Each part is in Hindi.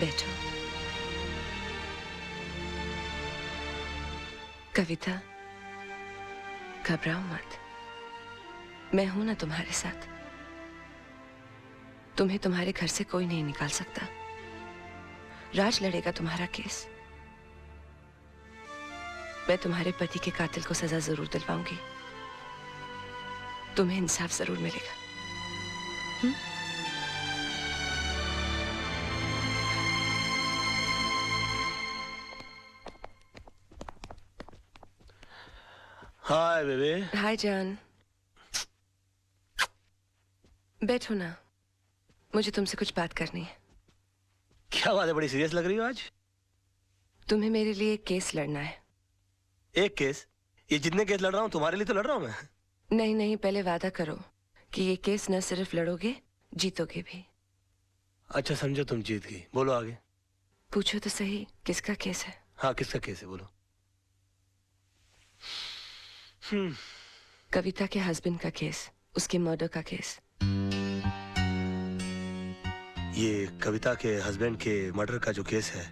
बैठो। कविता, घबराओ मत, मैं हूं ना तुम्हारे साथ। तुम्हें तुम्हारे घर से कोई नहीं निकाल सकता। राज लड़ेगा तुम्हारा केस। मैं तुम्हारे पति के कातिल को सजा जरूर दिलवाऊंगी। तुम्हें इंसाफ जरूर मिलेगा। Hi baby. हाय जान, बैठो ना, मुझे तुमसे कुछ बात करनी है। क्या बात है, बड़ी सीरियस लग रही हो आज। तुम्हें मेरे लिए एक केस लड़ना है। एक केस? ये जितने केस लड़ रहा हूँ तुम्हारे लिए तो लड़ रहा हूँ मैं। नहीं नहीं, पहले वादा करो कि ये केस न सिर्फ लड़ोगे, जीतोगे भी। अच्छा समझो तुम जीत गई, बोलो आगे। पूछो तो सही, किसका केस है? हाँ किसका केस है, बोलो। कविता के हस्बैंड का केस, उसके मर्डर का केस। ये कविता के हस्बैंड के मर्डर का जो केस है,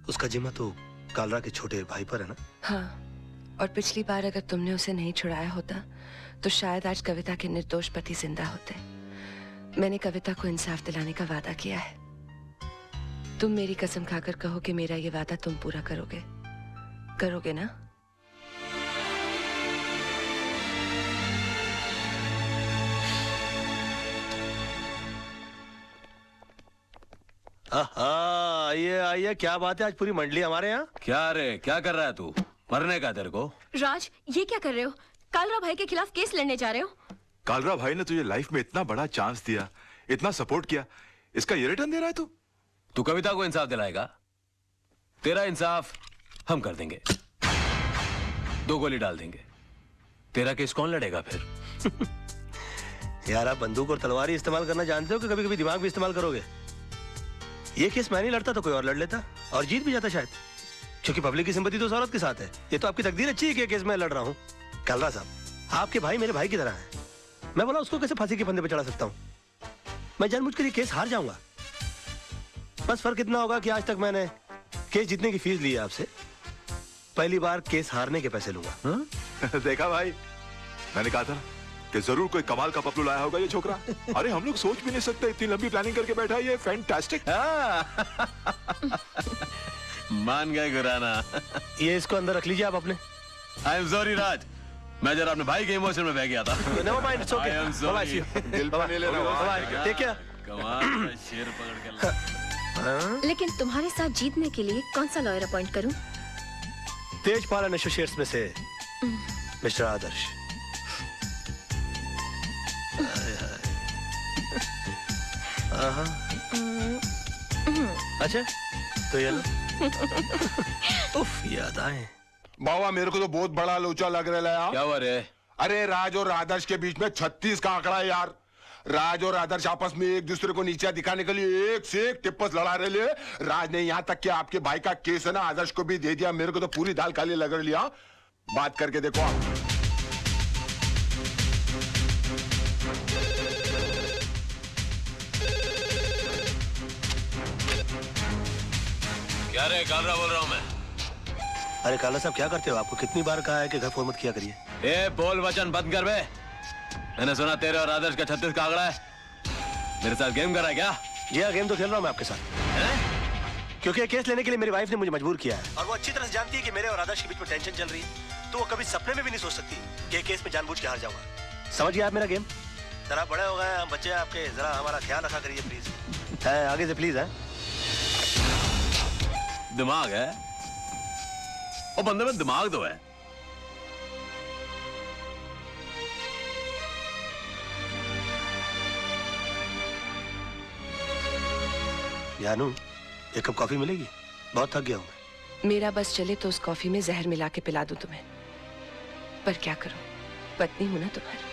उसका जिम्मा तो कालरा के छोटे भाई पर है ना? हाँ, और पिछली बार अगर तुमने उसे नहीं छुड़ाया होता तो शायद आज कविता के निर्दोष पति जिंदा होते। मैंने कविता को इंसाफ दिलाने का वादा किया है। तुम मेरी कसम खाकर कहो कि मेरा ये वादा तुम पूरा करोगे। करोगे ना? आइए आइए, क्या बात है, आज पूरी मंडली हमारे यहाँ। क्या रे, क्या कर रहा है तू? मरने का तेरे को? राज, ये क्या कर रहे हो? कालरा भाई के खिलाफ केस लड़ने जा रहे हो? कालरा भाई ने तुझे लाइफ में इतना बड़ा चांस दिया, इतना सपोर्ट किया, इसका ये रिटर्न दे रहा है तू? तू कविता को इंसाफ दिलाएगा? तेरा इंसाफ हम कर देंगे। 2 गोली डाल देंगे। तेरा केस कौन लड़ेगा फिर? यार आप बंदूक और तलवार ही इस्तेमाल करना जानते हो कि कभी कभी दिमाग भी इस्तेमाल करोगे? ये केस मैं नहीं लड़ता तो कोई और लड़ लेता और जीत भी जाता शायद, क्योंकि पब्लिक की सिंपैथी तो उस औरत के साथ है। ये तो आपकी तकदीर अच्छी है कि केस मैं लड़ रहा हूँ। कालरा साहब, आपके भाई मेरे भाई की तरह है। मैं बोला उसको कैसे फांसी के फंदे पे चढ़ा सकता हूँ? मैं जानबूझकर ये केस हार जाऊंगा। बस फर्क इतना होगा कि आज तक मैंने केस जीतने की फीस ली है आपसे, पहली बार केस हारने के पैसे लूंगा। देखा भाई, मैंने कहा था कि जरूर कोई कमाल का पपलू लाया होगा ये छोकरा। अरे हम लोग सोच भी नहीं सकते, इतनी लंबी प्लानिंग करके बैठा है ये। फैंटास्टिक। मान गए गुराना। ये इसको अंदर रख लीजिए आप अपने। आई एम सॉरी राज, मैं जरा अपने भाई के इमोशन में बह गया था। Never mind, it's okay. I am sorry. दिल पे नहीं ले रहा हूँ। ठीक है। कमाल का शेर पकड़ के। लेकिन तुम्हारे साथ जीतने के लिए कौन सा लॉयर अपॉइंट करूं? तेजपाल एसोसिएट्स में से मिस्टर आदर्श। अच्छा तो ये लो। उफ, याद आए। बाबा मेरे को तो बहुत बड़ा लोचा लग रहा है यार। क्या हुआ रे? अरे राज और आदर्श के बीच में 36 का आंकड़ा है यार। राज और आदर्श आपस में एक दूसरे को नीचा दिखाने के लिए एक से एक टिप्पस लड़ा रहे। राज ने यहाँ तक कि आपके भाई का केस है ना आदर्श को भी दे दिया। मेरे को तो पूरी दाल काली लग रही है। बात करके देखो आप। क्या रे, कालरा बोल रहा हूँ मैं। अरे काला साहब क्या करते हो? आपको कितनी बार कहा है कि घर फोन मत किया करिए। ए बोल वचन बंद कर बे। मैंने सुना तेरे और आदर्श का 36 का आंकड़ा है। मेरे साथ गेम कर रहा है क्या? जी हाँ, गेम तो खेल रहा हूँ मैं आपके साथ। क्योंकि केस लेने के लिए मेरी वाइफ ने मुझे मजबूर किया है और वो अच्छी तरह से जानती है कि मेरे और आदर्श के बीच में टेंशन चल रही है, तो वो कभी सपने में भी नहीं सोच सकती कि केस में जानबूझ के हार जाऊंगा। समझ गया आप मेरा गेम? जरा बड़े हो गए हम बच्चे आपके, जरा हमारा ख्याल रखा करिए प्लीज। है आगे से प्लीज। है दिमाग है वो बंदे में, दिमाग तो है। जानू, एक कप कॉफी मिलेगी? बहुत थक गया हूं मैं। मेरा बस चले तो उस कॉफी में जहर मिला के पिला दूं तुम्हें, पर क्या करूं, पत्नी हूं ना तुम्हारी।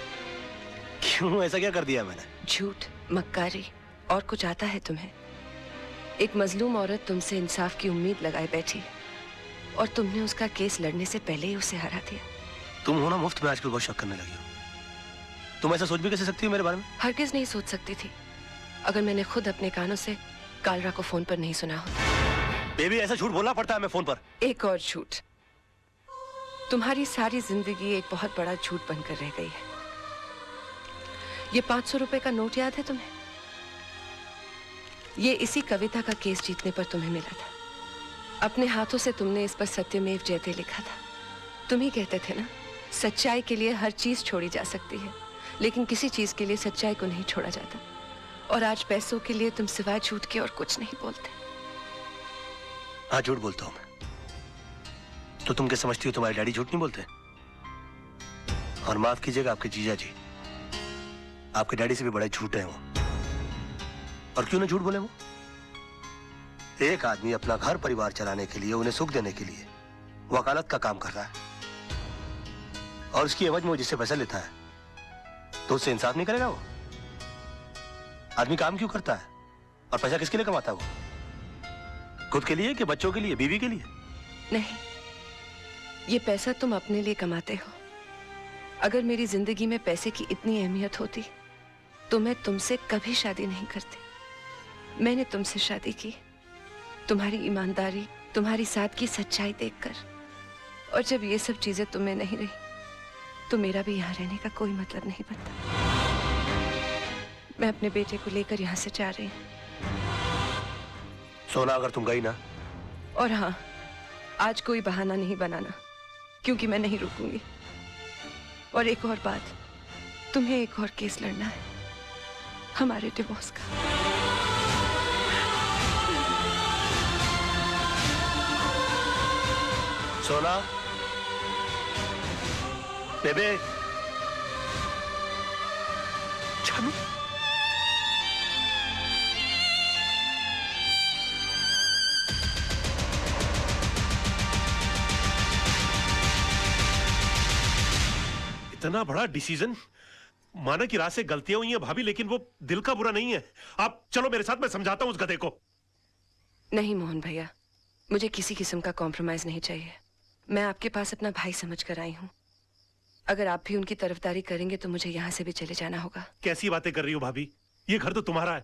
क्यों, ऐसा क्या कर दिया मैंने? झूठ, मक्कारी और कुछ आता है तुम्हें? एक मजलूम औरत तुमसे इंसाफ की उम्मीद लगाए बैठी है और तुमने उसका केस लड़ने से पहले ही उसे हरा दिया। तुम हो ना मुफ्त में आजकल बहुत शक करने लगी हो। तुम ऐसा सोच भी कैसे सकती हो मेरे बारे में? हरगिज नहीं सोच सकती थी। अगर मैंने खुद अपने कानों से कालरा को फोन पर नहीं सुना होता। बेबी ऐसा झूठ बोलना पड़ता है हमें फोन पर। एक और झूठ। तुम्हारी सारी जिंदगी एक बहुत बड़ा झूठ बनकर रह गई है। ये 500 रुपए का नोट याद है तुम्हें? ये इसी कविता का केस जीतने पर तुम्हें मिला था। अपने हाथों से तुमने इस पर सत्यमेव जयते लिखा था। तुम ही कहते थे ना, सच्चाई के लिए हर चीज छोड़ी जा सकती है, लेकिन किसी चीज के लिए सच्चाई को नहीं छोड़ा जाता। और आज पैसों के लिए तुम सिवाय झूठ के और कुछ नहीं बोलते। हाँ, झूठ बोलता हूं मैं। तो तुम क्या समझती हो तुम्हारे डैडी झूठ नहीं बोलते? और माफ कीजिएगा आपके जीजा जी, आपके डैडी से भी बड़े झूठ हैं वो। और क्यों ना झूठ बोले वो? एक आदमी अपना घर परिवार चलाने के लिए, उन्हें सुख देने के लिए वकालत का काम कर रहा है, और उसकी एवज में वो जिससे पैसा लेता है तो उससे इंसाफ नहीं करेगा वो? आदमी काम क्यों करता है और पैसा किसके लिए कमाता है वो? खुद के लिए कि बच्चों के लिए, बीवी के लिए? नहीं, ये पैसा तुम अपने लिए कमाते हो। अगर मेरी जिंदगी में पैसे की इतनी अहमियत होती तो मैं तुमसे कभी शादी नहीं करती। मैंने तुमसे शादी की तुम्हारी ईमानदारी, तुम्हारी सादगी, सच्चाई देखकर। और जब ये सब चीजें तुम्हें नहीं रही तो मेरा भी यहाँ रहने का कोई मतलब नहीं बनता। मैं अपने बेटे को लेकर यहाँ से जा रही हूँ। सोना, अगर तुम गई ना, और हाँ, आज कोई बहाना नहीं बनाना, क्योंकि मैं नहीं रुकूंगी। और एक और बात, तुम्हें एक और केस लड़ना है, हमारे डिवोर्स का। सोना, बेबे, जानू, इतना बड़ा डिसीजन। माना कि रात से गलतियां हुई हैं भाभी, लेकिन वो दिल का बुरा नहीं है। आप चलो मेरे साथ, मैं समझाता हूं उस गधे को। नहीं मोहन भैया, मुझे किसी किस्म का कॉम्प्रोमाइज नहीं चाहिए। मैं आपके पास अपना भाई समझ कर आई हूँ। अगर आप भी उनकी तरफदारी करेंगे तो मुझे यहाँ से भी चले जाना होगा। कैसी बातें कर रही हो भाभी? ये घर तो तुम्हारा है,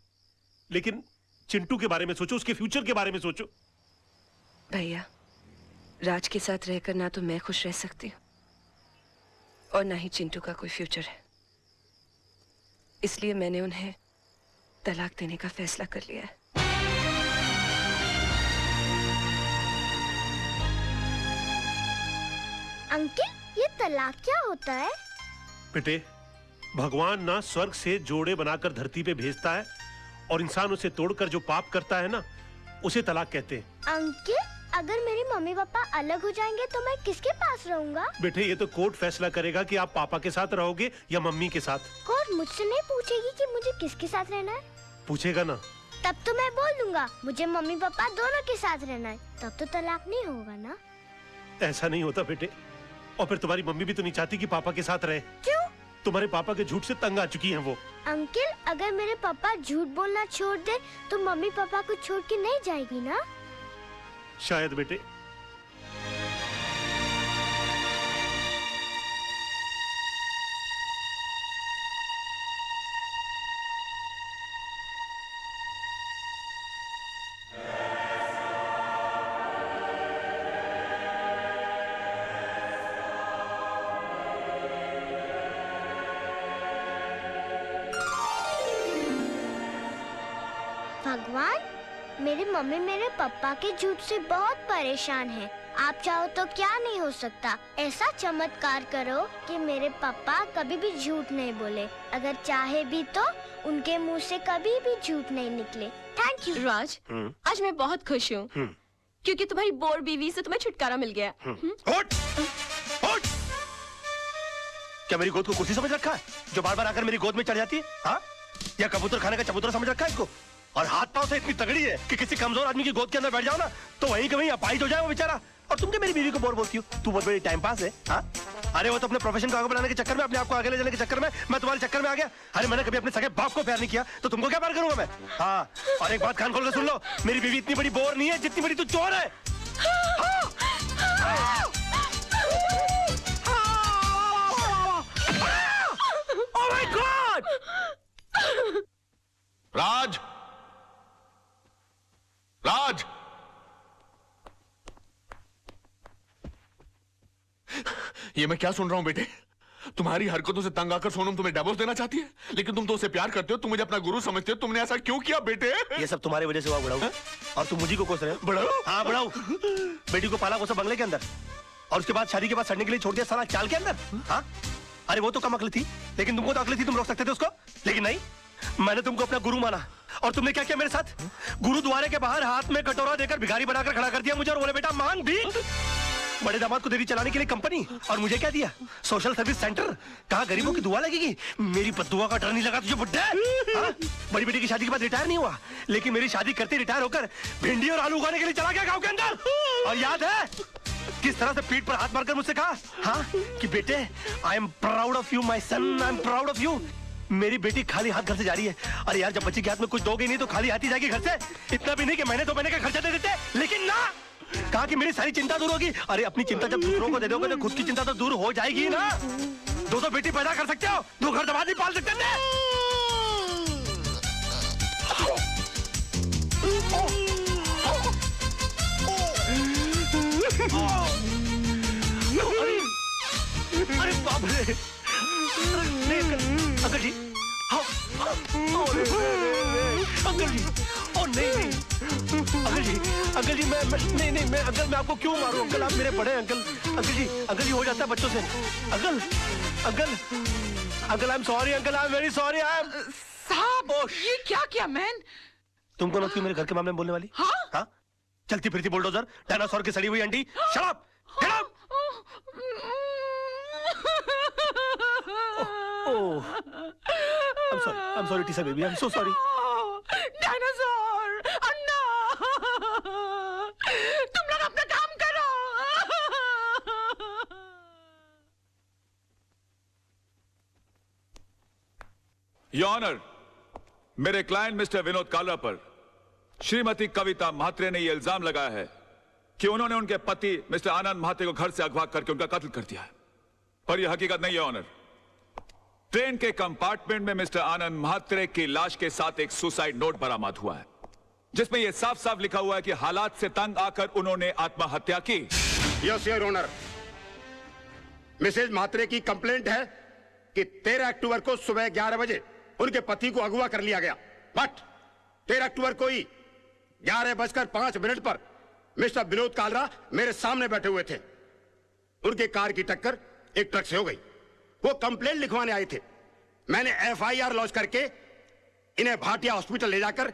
लेकिन चिंटू के बारे में सोचो, उसके फ्यूचर के बारे में सोचो। भैया, राज के साथ रहकर ना तो मैं खुश रह सकती हूँ और ना ही चिंटू का कोई फ्यूचर है। इसलिए मैंने उन्हें तलाक देने का फैसला कर लिया है। अंकल, ये तलाक क्या होता है? बेटे, भगवान ना स्वर्ग से जोड़े बनाकर धरती पे भेजता है, और इंसान उसे तोड़कर जो पाप करता है ना, उसे तलाक कहते हैं। अंकल, अगर मेरे मम्मी पापा अलग हो जाएंगे तो मैं किसके पास रहूंगा? बेटे, ये तो कोर्ट फैसला करेगा कि आप पापा के साथ रहोगे या मम्मी के साथ। कोर्ट मुझसे नहीं पूछेगी कि मुझे किसके साथ रहना है? पूछेगा ना। तब तो मैं बोल दूंगा मुझे मम्मी पापा दोनों के साथ रहना है। तब तो तलाक नहीं होगा ना? ऐसा नहीं होता बेटे। और फिर तुम्हारी मम्मी भी तो नहीं चाहती कि पापा के साथ रहे। क्यों? तुम्हारे पापा के झूठ से तंग आ चुकी हैं वो। अंकल, अगर मेरे पापा झूठ बोलना छोड़ दे तो मम्मी पापा को छोड़ के नहीं जाएगी ना? शायद बेटे। भगवान, मेरी मम्मी मेरे पापा के झूठ से बहुत परेशान है। आप चाहो तो क्या नहीं हो सकता। ऐसा चमत्कार करो कि मेरे पापा कभी भी झूठ नहीं बोले। अगर चाहे भी तो उनके मुंह से कभी भी झूठ नहीं निकले। Thank you. राज, आज मैं बहुत खुश हूँ क्योंकि तुम्हारी बोर बीवी से तुम्हें छुटकारा मिल गया। उठ! उठ! क्या मेरी गोद को कुर्सी समझ रखा है जो बार बार आकर मेरी गोद में चढ़ जाती है? हाँ? या कबूतर खाने का चबूतरा समझ रखा है इसको? और हाथ पांव से इतनी तगड़ी है कि किसी कमजोर आदमी की गोद के अंदर बैठ जाओ ना तो वहीं के वहीं अपाहिज हो जाए वो बेचारा। और तुम क्या मेरी बीवी को बोर बोलती हो? तू बहुत बड़ी टाइम पास है। हाँ? अरे वो तो अपने प्रोफेशन को आगे बढ़ाने के चक्कर में, अपने आप को आगे ले जाने के चक्कर में मैं तुम्हारे चक्कर में आ गया। अरे मैंने कभी अपने सगे बाप को प्यार नहीं किया तो तुमको क्या प्यार करूंगा मैं? हाँ, और एक बात कान खोल के सुन लो, मेरी बीवी इतनी बड़ी बोर नहीं है जितनी बड़ी तू चोर है। Oh my God! राज, ये मैं क्या सुन रहा हूँ बेटे? तुम्हारी हरकतों से तंग आकर सोनम तुम्हें डिवोर्स देना चाहती है, लेकिन तुम तो उसे प्यार करते हो, तुम मुझे अपना गुरु समझते हो। तुमने ऐसा क्यों किया बेटे? ये सब तुम्हारी वजह से हुआ बड़ाऊ, और तुम मुझे को कोस रहे हो। बड़ाऊ? हाँ बड़ाऊ, बेटी को पाला कोसा बंगले के अंदर, और उसके बाद शादी के बाद सड़ने के लिए छोड़ दिया साला चाल के अंदर। हाँ, अरे वो तो कम अकल थी, लेकिन तुमको तो अकल थी, तुम रोक सकते थे उसको, लेकिन नहीं, मैंने तुमको अपना गुरु माना। और तुमने क्या किया मेरे साथ? गुरुद्वारे के बाहर हाथ में कटोरा देकर भिखारी बनाकर खड़ा कर दिया मुझे, और बोले बेटा मांग भीख। बड़े दामाद को देरी चलाने के लिए कंपनी, और मुझे क्या दिया? Social service centre. कहा गरीबों की दुआ लगेगी? मेरी बद्दुआ का डर नहीं लगा तुझे बुड्ढे? हाँ? बड़ी बेटी की शादी के बाद रिटायर नहीं हुआ, लेकिन मेरी शादी करते रिटायर होकर भिंडी और आलू उगाने के लिए चला गया गांव के अंदर। और याद है किस तरह से पीठ पर हाथ मारकर मुझसे कहा, हाँ, कि बेटे I am proud of you my son, I am proud of you. मेरी बेटी खाली हाथ घर से जा रही है। अरे यार, जब बच्ची के हाथ में कुछ दोगे नहीं तो खाली हाथ ही जाएगी घर से। इतना भी नहीं कि महीने 2 महीने का खर्चा दे देते, लेकिन ना, कहा कि मेरी सारी चिंता दूर होगी। अरे अपनी चिंता जब दूसरों को दे दोगे तो खुद की चिंता तो दूर हो जाएगी ना। 2 बेटी पैदा कर सकते हो, 2 घर दबा नहीं पाल सकते थे। अरे बाप रे, अंकल जी, अंकल जी, ओ नहीं, अंकल जी, मैं नहीं, मैं अंकल, मैं आपको क्यों मारूं अंकल? आप मेरे बड़े अंकल जी हो जाता है बच्चों से। Uncle I am sorry uncle, I am very sorry. I am साहब, ये क्या किया मैन? तुमको ना क्यों मेरे घर के मामले में बोलने वाली? हाँ? चलती फिरती बुलडोजर, डायनासोर की सड़ी हुई अंडी। Shut up, get out. Oh, I'm sorry, Tisa baby. I'm so sorry. Dinosaur, Anna, तुम लोग अपना काम करो। योर ऑनर, मेरे क्लाइंट मिस्टर विनोद कालरा पर श्रीमती कविता म्हात्रे ने यह इल्जाम लगाया है कि उन्होंने उनके पति मिस्टर आनंद म्हात्रे को घर से अगवा करके उनका कत्ल कर दिया है, पर यह हकीकत नहीं है ऑनर। ट्रेन के कंपार्टमेंट में मिस्टर आनंद म्हात्रे की लाश के साथ एक सुसाइड नोट बरामद हुआ है, जिसमें यह साफ साफ लिखा हुआ है कि हालात से तंग आकर उन्होंने आत्महत्या की। Yes your honour, Mrs Mhatre की कंप्लेंट है कि 13 अक्टूबर को सुबह 11 बजे उनके पति को अगवा कर लिया गया, बट 13 अक्टूबर को ही 11:05 पर मिस्टर विनोद कालरा मेरे सामने बैठे हुए थे। उनके कार की टक्कर एक ट्रक से हो गई। वो कंप्लेंट लिखवाने आए थे। मैंने FIR लॉन्च करके इन्हें भाटिया हॉस्पिटल ले जाकर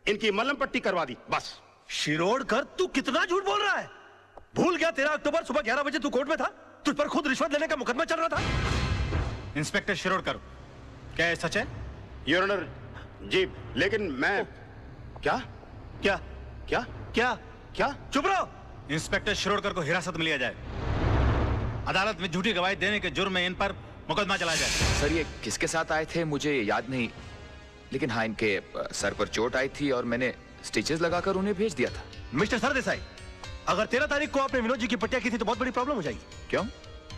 इनकी मलहम पट्टी करवा दी, बस। शिरोडकर, तू कितना झूठ बोल रहा है? भूल गया 13 अक्टूबर सुबह 11 बजे तू कोर्ट में था? तुझ पर खुद रिश्वत लेने का मुकदमा चल रहा था। इंस्पेक्टर शिरोडकर, क्या ये सच है? योर ऑनर जी, लेकिन मैं क्या क्या क्या क्या क्या चुप रहो। इंस्पेक्टर शिरोडकर को हिरासत में लिया जाए, अदालत में झूठी गवाही देने के जुर्म में इन पर मुकदमा चलाया जाए। सर, ये किसके साथ आए थे मुझे याद नहीं, लेकिन हाँ, इनके सर पर चोट आई थी और मैंने स्टिचेस लगाकर उन्हें भेज दिया था। मिस्टर सरदेसाई, अगर 13 तारीख को आपने विनोद जी की पट्टिया की थी तो बहुत बड़ी प्रॉब्लम हो जाएगी। क्यों?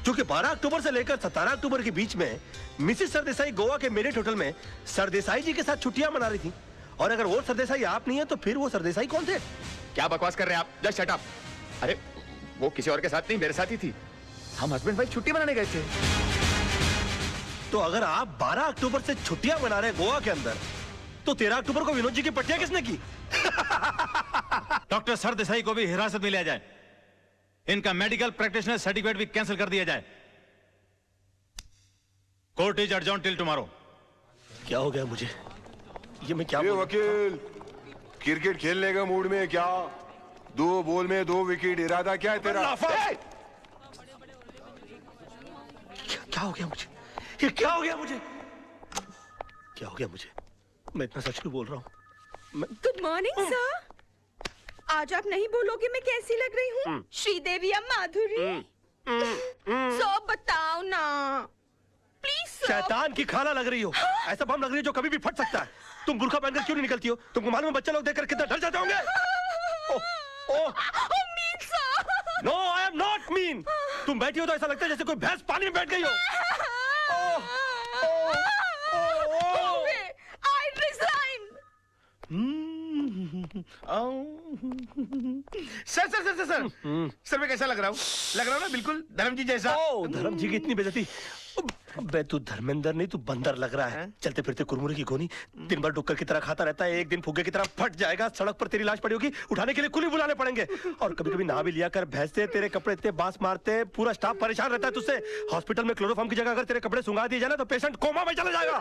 क्योंकि 12 अक्टूबर से लेकर 17 अक्टूबर के बीच में मिसेस सरदेसाई गोवा के मेरिट होटल में सरदेसाई जी के साथ छुट्टियां मना रही थी, और अगर वो सरदेसाई आप नहीं है तो फिर वो सरदेसाई कौन थे? क्या बकवास कर रहे हैं आप? Just shut up. अरे वो किसी और के साथ नहीं, मेरे साथ ही थी। हम हस्बैंड वाइफ छुट्टी मनाने गए थे। तो अगर आप 12 अक्टूबर से छुट्टियां मना रहे गोवा के अंदर, तो 13 अक्टूबर को विनोद जी की पट्टियां किसने की? डॉक्टर सरदेसाई को भी हिरासत में लिया जाए, इनका मेडिकल प्रैक्टिशनर सर्टिफिकेट भी कैंसिल कर दिया जाए। Court is adjourn till tomorrow. क्या हो गया मुझे? ये मैं क्या? ये वकील क्रिकेट खेलने का मूड में क्या? 2 बॉल में 2 विकेट, इरादा क्या है तेरा? क्या हो गया मुझे? ये क्या हो गया मुझे? क्या हो गया मुझे? मैं इतना सच क्यों बोल रहा हूँ? Good morning sir. आज आप नहीं बोलोगे मैं कैसी लग रही हूँ? श्रीदेवी या माधुरी? सो बताओ ना प्लीज। शैतान की खाला लग रही हो। ऐसा बम लग रही है जो कभी भी फट सकता है। तुम बुर्का पहनकर क्यों नहीं निकलती हो? तुमको मालूम है बच्चे लोग देखकर कितना डर जाते होंगे? No, I am not mean. तुम बैठी हो तो ऐसा लगता है जैसे कोई भैंस पानी में बैठ गई हो। I resign. सर मैं कैसा लग रहा हूँ? लग रहा हूँ ना बिल्कुल धर्म जी जैसा। ओ धर्म जी की इतनी बेइज्जती। बे तू धर्मेंद्र नहीं, तू बंदर लग रहा है। चलते फिरते कुरमुरे की गोनी दिन भर डुक्कर की तरह खाता रहता है, एक दिन फुग्गे की तरह फट जाएगा, सड़क पर तेरी लाश पड़ी होगी, उठाने के लिए कुली बुलाने पड़ेंगे। और कभी कभी नहा भी लिया कर, भैंसे तेरे कपड़े इतने बांस मारते, पूरा स्टाफ परेशान रहता है तुझसे। हॉस्पिटल में क्लोरोफॉर्म की जगह अगर तेरे कपड़े सुंगा दिए जाए ना तो पेशेंट कोमा में चला जाएगा।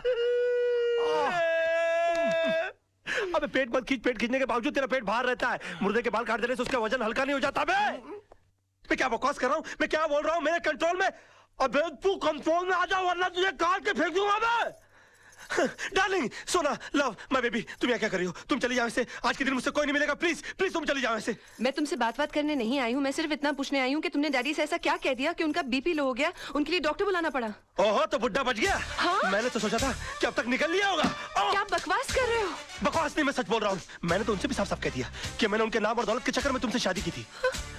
अबे पेट मत खींच, पेट खींचने के बावजूद तेरा पेट बाहर रहता है। मुर्दे के बाल काट देने से उसका वजन हल्का नहीं हो जाता। बे मैं क्या बकवास कर रहा हूँ, मैं क्या बोल रहा हूँ, मेरे कंट्रोल में। अबे तू कंट्रोल में आ जा वरना तुझे काट के फेंक दूंगा मैं। डार्लिंग सोना लव माय बेबी, तुम यहाँ क्या कर रही हो? तुम चली जाओ इससे, आज के दिन मुझसे कोई नहीं मिलेगा। प्लीज प्लीज तुम चली जाओ इससे। मैं तुमसे बात करने नहीं आई हूँ, मैं सिर्फ इतना पूछने आई हूँ कि तुमने डैडी से ऐसा क्या कह दिया कि उनका बीपी लो हो गया, उनके लिए डॉक्टर बुलाना पड़ा। ओहो तो बुड्ढा बच गया। हाँ? मैंने तो सोचा था कि अब तक निकल लिया होगा। क्या बकवास कर रहे हो? बकवास नहीं, मैं सच बोल रहा हूँ। मैंने तो उनसे भी साफ साफ कह दिया कि मैंने उनके नाम और दौलत के चक्कर में तुमसे शादी की थी।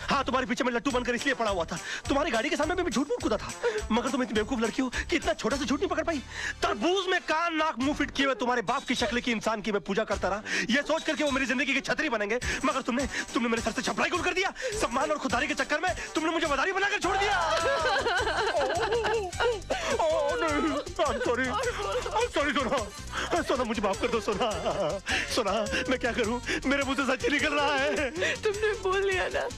हाँ तुम्हारे पीछे मैं लट्टू बनकर इसलिए पड़ा हुआ था, तुम्हारी गाड़ी के सामने मैं झूठ मूठ कूदा था, मगर तुम इतनी बेवकूफ लड़की हो कि इतना छोटा सा झूठ नहीं पकड़ पाई। तरबूज में कान नाक मुंह फिट किए हुए तुम्हारे बाप की शक्ल की इंसान की मैं पूजा करता रहा, ये सोच करके वो मेरी जिंदगी की छतरी बनेंगे, मगर तुमने मेरे सर से छपराई गुड़ कर दिया। सम्मान और खुदारी के चक्कर में तुमने मुझे मदारी बनाकर छोड़ दिया। सॉरी सोना, सोना मुझे माफ कर दो सोना। सोना मैं क्या करूं, मेरे मुंह से सच निकल रहा है। तुमने बोल लिया ना।